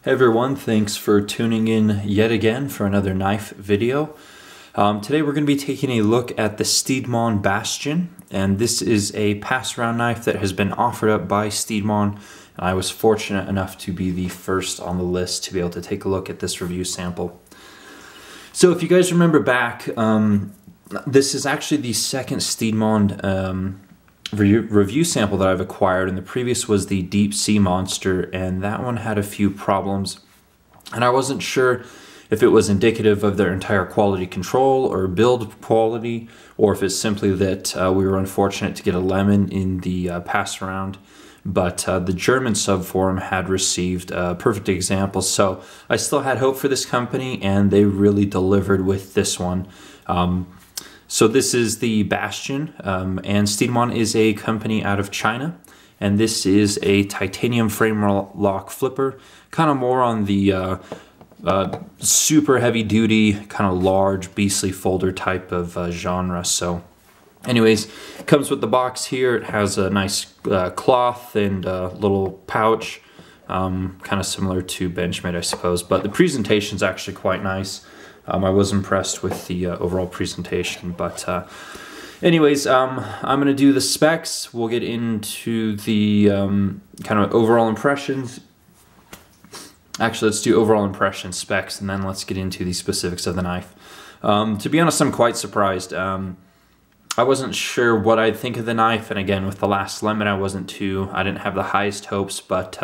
Hey everyone, thanks for tuning in yet again for another knife video. Today we're going to be taking a look at the Stedemon Bastion, and this is a pass-around knife that has been offered up by Stedemon, and I was fortunate enough to be the first on the list to be able to take a look at this review sample. So if you guys remember back, this is actually the second Stedemon review sample that I've acquired, and the previous was the Deep Sea Monster, and that one had a few problems, and I wasn't sure if it was indicative of their entire quality control or build quality, or if it's simply that we were unfortunate to get a lemon in the pass around. But the German subforum had received a perfect example, so I still had hope for this company, and they really delivered with this one. So this is the Bastion, and Stedemon is a company out of China, and this is a titanium frame lock flipper, kind of more on the super heavy duty, kind of large beastly folder type of genre. So anyways, it comes with the box here. It has a nice cloth and a little pouch, kind of similar to Benchmade, I suppose, but the presentation is actually quite nice. I was impressed with the overall presentation, but anyways, I'm going to do the specs. We'll get into the kind of overall impressions. Actually, let's do overall impression specs, and then let's get into the specifics of the knife. To be honest, I'm quite surprised. I wasn't sure what I'd think of the knife, and again, with the last lemon, I didn't have the highest hopes, but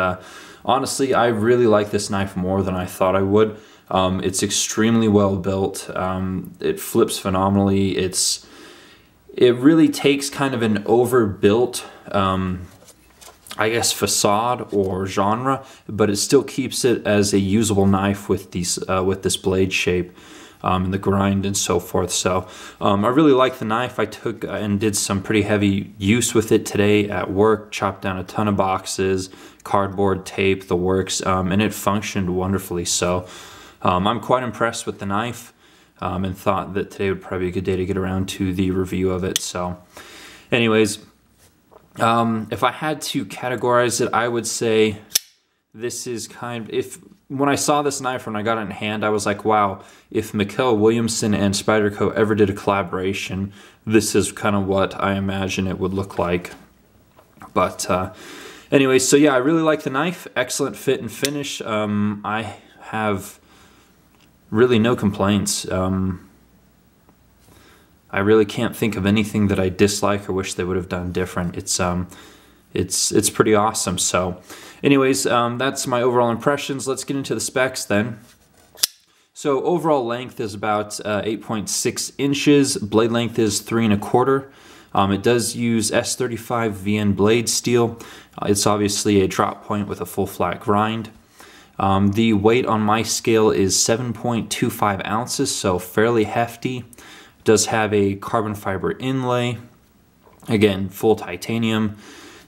honestly, I really like this knife more than I thought I would. It's extremely well built. It flips phenomenally. It really takes kind of an overbuilt, I guess, facade or genre, but it still keeps it as a usable knife with this blade shape and the grind and so forth. So I really like the knife. I took and did some pretty heavy use with it today at work, chopped down a ton of boxes, cardboard, tape, the works, and it functioned wonderfully. So I'm quite impressed with the knife, and thought that today would probably be a good day to get around to the review of it. So anyways, if I had to categorize it, I would say this is when I saw this knife, when I got it in hand, I was like, wow, if Mikkel Williamson and Spyderco ever did a collaboration, this is kind of what I imagine it would look like. But anyway, so yeah, I really like the knife. Excellent fit and finish. I have really no complaints. I really can't think of anything that I dislike or wish they would have done different. It's pretty awesome. So anyways, that's my overall impressions. Let's get into the specs then. So overall length is about 8.6 inches. Blade length is 3 1/4. It does use S35 VN blade steel. It's obviously a drop point with a full flat grind. The weight on my scale is 7.25 ounces, so fairly hefty. It does have a carbon fiber inlay. Again, full titanium.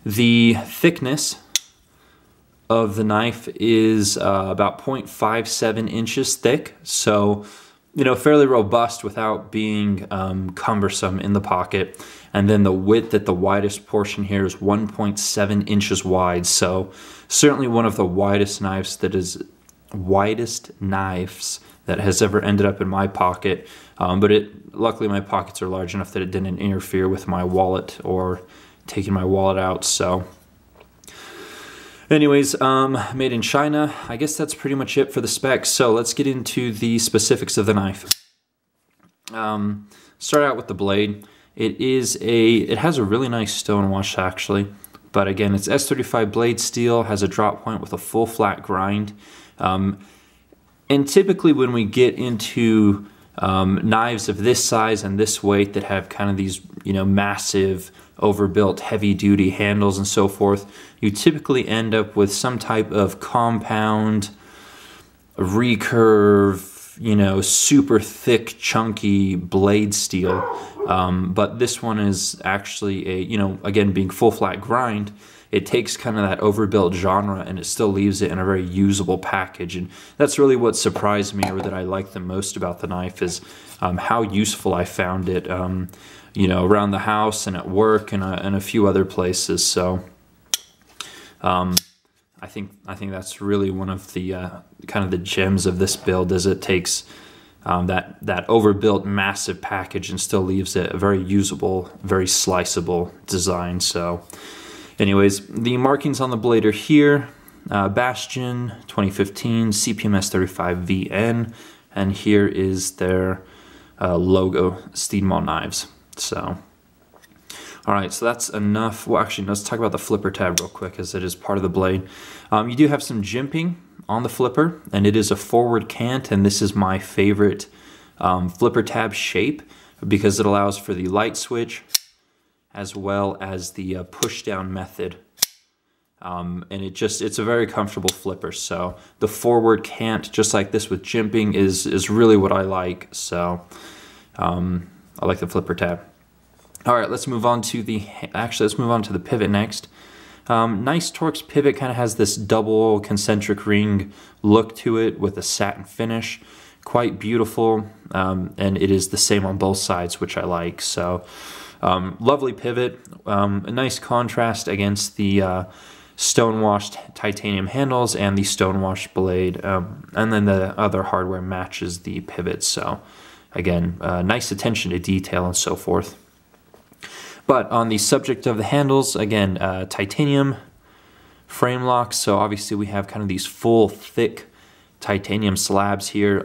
The thickness of the knife is about 0.57 inches thick, so fairly robust without being cumbersome in the pocket. And then the width at the widest portion here is 1.7 inches wide, so certainly one of the widest knives that has ever ended up in my pocket. But luckily my pockets are large enough that it didn't interfere with my wallet or taking my wallet out. So anyways, made in China. I guess that's pretty much it for the specs. So let's get into the specifics of the knife. Start out with the blade. It has a really nice stone wash actually, but again, it's S35 blade steel, has a drop point with a full flat grind. And typically when we get into knives of this size and this weight that have kind of these massive overbuilt heavy duty handles and so forth, you typically end up with some type of compound recurve, super thick chunky blade steel. But this one is actually again, being full flat grind, it takes kind of that overbuilt genre and it still leaves it in a very usable package. And that's really what surprised me, or that I like the most about the knife, is how useful I found it, around the house and at work and a few other places. So I think that's really one of the kind of the gems of this build, is it takes that overbuilt massive package and still leaves it a very usable, very sliceable design. So anyways, the markings on the blade are here. Bastion 2015 CPMS 35VN, and here is their logo, Stedemon Knives. So all right, so that's enough. Well, actually, let's talk about the flipper tab real quick, as it is part of the blade. You do have some jimping on the flipper, and it is a forward cant, and this is my favorite flipper tab shape because it allows for the light switch as well as the push down method. And it's a very comfortable flipper. So the forward cant, just like this with jimping, is really what I like. So I like the flipper tab. All right, let's move on to the pivot next. Nice Torx pivot, kind of has this double concentric ring look to it with a satin finish. Quite beautiful, and it is the same on both sides, which I like. So lovely pivot, a nice contrast against the stonewashed titanium handles and the stonewashed blade, and then the other hardware matches the pivot. So again, nice attention to detail and so forth. But on the subject of the handles, again, titanium frame locks. So obviously we have kind of these full, thick titanium slabs here.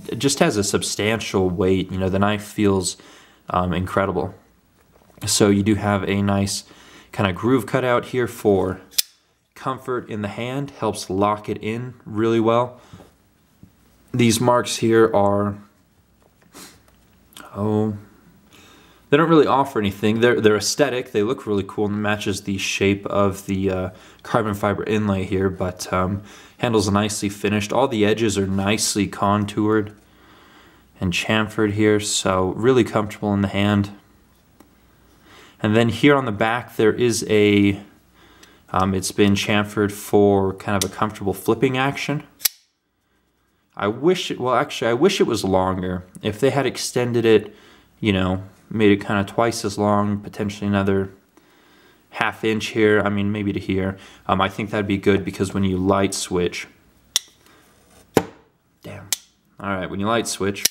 It just has a substantial weight. You know, the knife feels incredible. So you do have a nice kind of groove cut out here for comfort in the hand. Helps lock it in really well. These marks here are, they don't really offer anything. They're aesthetic. They look really cool and matches the shape of the carbon fiber inlay here, but handles nicely finished. All the edges are nicely contoured and chamfered here, so really comfortable in the hand. And then here on the back there is a, it's been chamfered for kind of a comfortable flipping action. I wish it was longer. If they had extended it, you know, made it kind of twice as long, potentially another ½ inch here, I mean maybe to here, I think that'd be good, because when you light switch, damn, alright, when you light switch,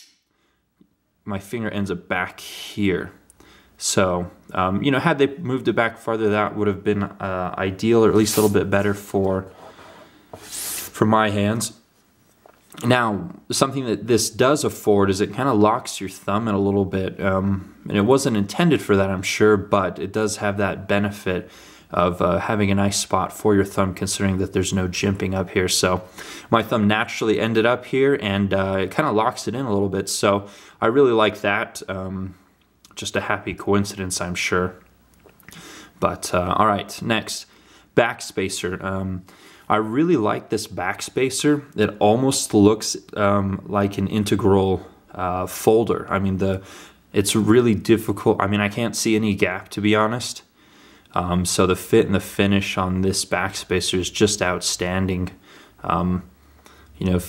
my finger ends up back here. So, you know, had they moved it back farther, that would have been ideal, or at least a little bit better for my hands. Now, something that this does afford is it kind of locks your thumb in a little bit, and it wasn't intended for that, I'm sure, but it does have that benefit of having a nice spot for your thumb, considering that there's no jimping up here. So my thumb naturally ended up here, and it kind of locks it in a little bit, so I really like that. Just a happy coincidence, I'm sure. But all right, next, backspacer. I really like this backspacer. It almost looks like an integral folder. I mean, it's really difficult. I mean, I can't see any gap, to be honest. So the fit and the finish on this backspacer is just outstanding. You know,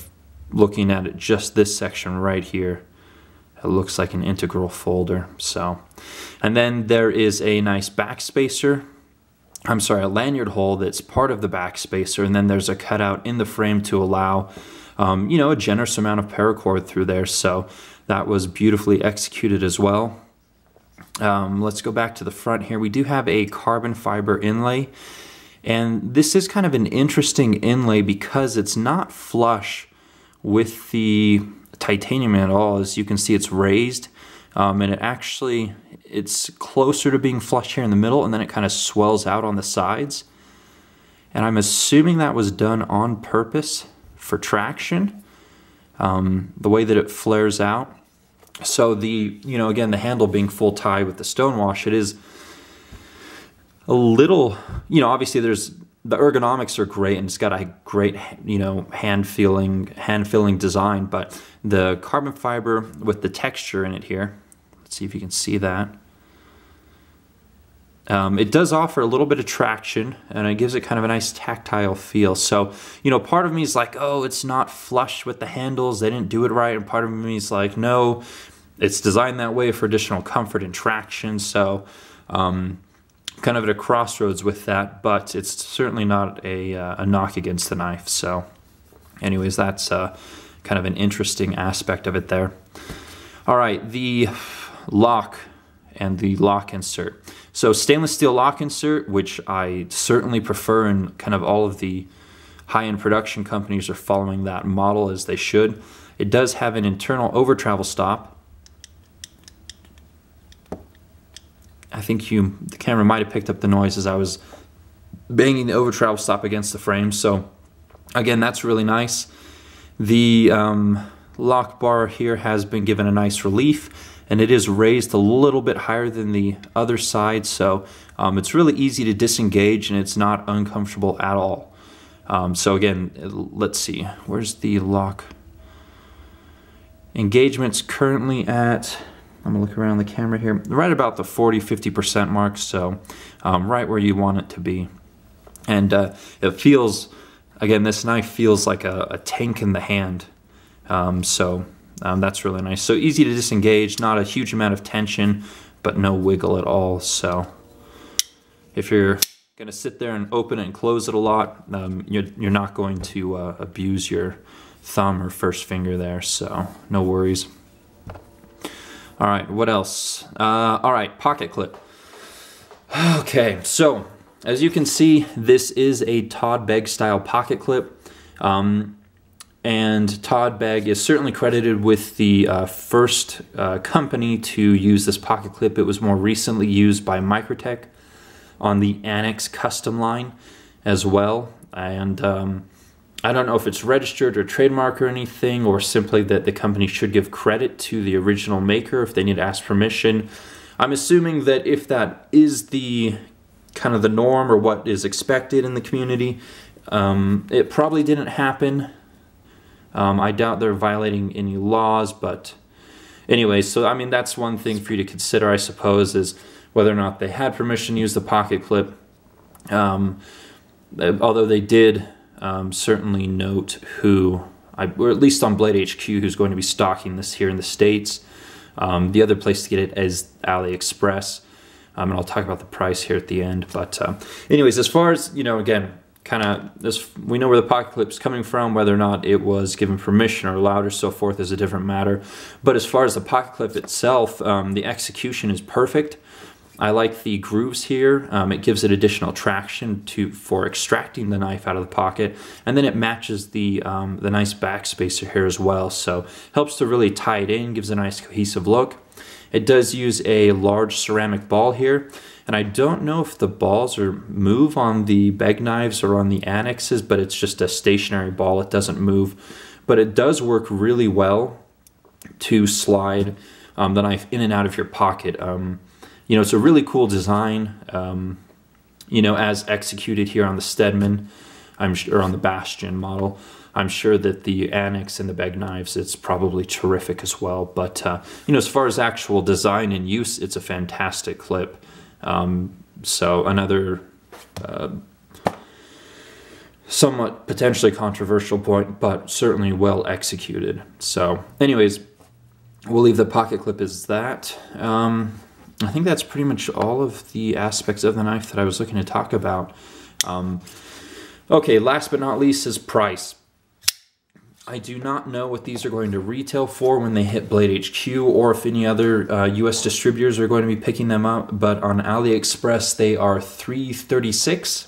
looking at it, just this section right here, it looks like an integral folder. So, and then there is a nice backspacer. I'm sorry, a lanyard hole that's part of the backspacer, and then there's a cutout in the frame to allow, you know, a generous amount of paracord through there. So that was beautifully executed as well. Let's go back to the front here. We do have a carbon fiber inlay, and this is kind of an interesting inlay because it's not flush with the titanium at all. As you can see, it's raised, and it's closer to being flush here in the middle, and then it kind of swells out on the sides. And I'm assuming that was done on purpose for traction, the way that it flares out. So you know, again, the handle being full tie with the stonewash, it is a little, you know, obviously the ergonomics are great, and it's got a great, you know, hand feeling design, but the carbon fiber with the texture in it here, let's see if you can see that. It does offer a little bit of traction, and it gives it kind of a nice tactile feel. So, you know, part of me is like, oh, it's not flush with the handles, they didn't do it right. And part of me is like, no, it's designed that way for additional comfort and traction. So, kind of at a crossroads with that, but it's certainly not a knock against the knife. So anyways, that's kind of an interesting aspect of it there. All right, the lock and the lock insert. So stainless steel lock insert, which I certainly prefer, and kind of all of the high-end production companies are following that model as they should. It does have an internal over travel stop. I think the camera might have picked up the noise as I was banging the over travel stop against the frame. So again, that's really nice. The lock bar here has been given a nice relief, and it is raised a little bit higher than the other side, so it's really easy to disengage and it's not uncomfortable at all. So again, let's see, where's the lock? Engagement's currently at, I'm gonna look around the camera here, right about the 40–50% mark, so right where you want it to be. And it feels, again, this knife feels like a tank in the hand. That's really nice. So easy to disengage, not a huge amount of tension, but no wiggle at all. So if you're going to sit there and open it and close it a lot, you're not going to abuse your thumb or first finger there, so no worries. All right, what else? All right, pocket clip. Okay, so as you can see, this is a Todd Begg style pocket clip. And Todd Begg is certainly credited with the first company to use this pocket clip. It was more recently used by Microtech on the Annex custom line as well. And I don't know if it's registered or trademark or anything, or simply that the company should give credit to the original maker if they need to ask permission. I'm assuming that if that is the kind of the norm or what is expected in the community, it probably didn't happen. I doubt they're violating any laws, but anyway, so I mean, that's one thing for you to consider, I suppose, is whether or not they had permission to use the pocket clip. Although they did certainly note who, or at least on Blade HQ, who's going to be stocking this here in the States. The other place to get it is AliExpress, and I'll talk about the price here at the end. But anyways, as far as, you know, again, kind of this, we know where the pocket clip's coming from. Whether or not it was given permission or allowed or so forth is a different matter. But as far as the pocket clip itself, the execution is perfect. I like the grooves here. It gives it additional traction for extracting the knife out of the pocket, and then it matches the nice backspacer here as well. So helps to really tie it in, gives a nice cohesive look. It does use a large ceramic ball here, and I don't know if the balls move on the Begg knives or on the Annexes, but it's just a stationary ball. It doesn't move, but it does work really well to slide the knife in and out of your pocket. You know, it's a really cool design, you know, as executed here on the Stedemon, or on the Bastion model. I'm sure that the Annex and the Begg knives, it's probably terrific as well. But, you know, as far as actual design and use, it's a fantastic clip. So another somewhat potentially controversial point, but certainly well executed. So anyways, we'll leave the pocket clip as that. I think that's pretty much all of the aspects of the knife that I was looking to talk about. Okay, last but not least is price. I do not know what these are going to retail for when they hit Blade HQ, or if any other US distributors are going to be picking them up, but on AliExpress they are $336.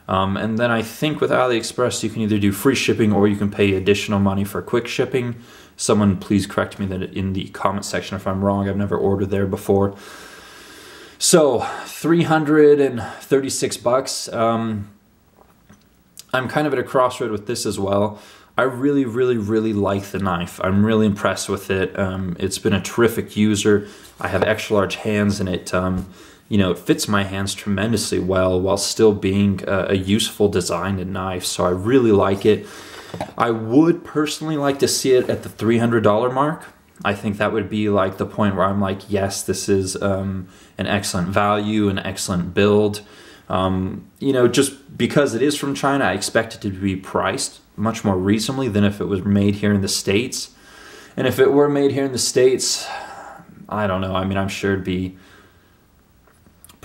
And then I think with AliExpress you can either do free shipping or you can pay additional money for quick shipping. Someone please correct me that in the comment section if I'm wrong. I've never ordered there before. So $336. I'm kind of at a crossroad with this as well. I really, really, really like the knife. I'm really impressed with it. It's been a terrific user. I have extra large hands, and it, you know, it fits my hands tremendously well while still being a useful design and knife. So I really like it. I would personally like to see it at the $300 mark. I think that would be like the point where I'm like, yes, this is an excellent value, an excellent build. You know, just because it is from China, I expect it to be priced much more reasonably than if it was made here in the States. And if it were made here in the States, I don't know. I mean, I'm sure it'd be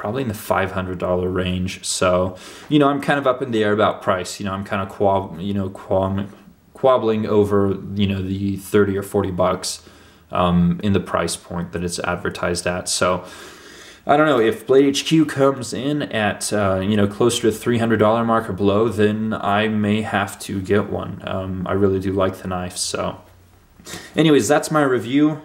probably in the $500 range. So, you know, I'm kind of up in the air about price. You know, I'm kind of quabbling over, you know, the 30 or 40 bucks in the price point that it's advertised at. So I don't know, if Blade HQ comes in at, you know, closer to the $300 mark or below, then I may have to get one. I really do like the knife. So anyways, that's my review.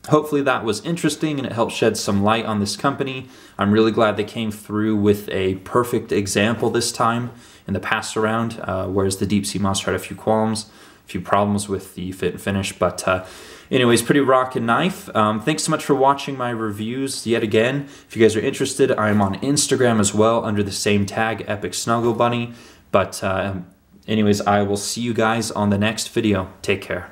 Hopefully that was interesting and it helped shed some light on this company. I'm really glad they came through with a perfect example this time in the pass around, whereas the Deep Sea Monster had a few qualms, a few problems with the fit and finish. But anyways, pretty rockin' knife. Thanks so much for watching my reviews yet again. If you guys are interested, I'm on Instagram as well under the same tag, Epic Snuggle Bunny. But anyways, I will see you guys on the next video. Take care.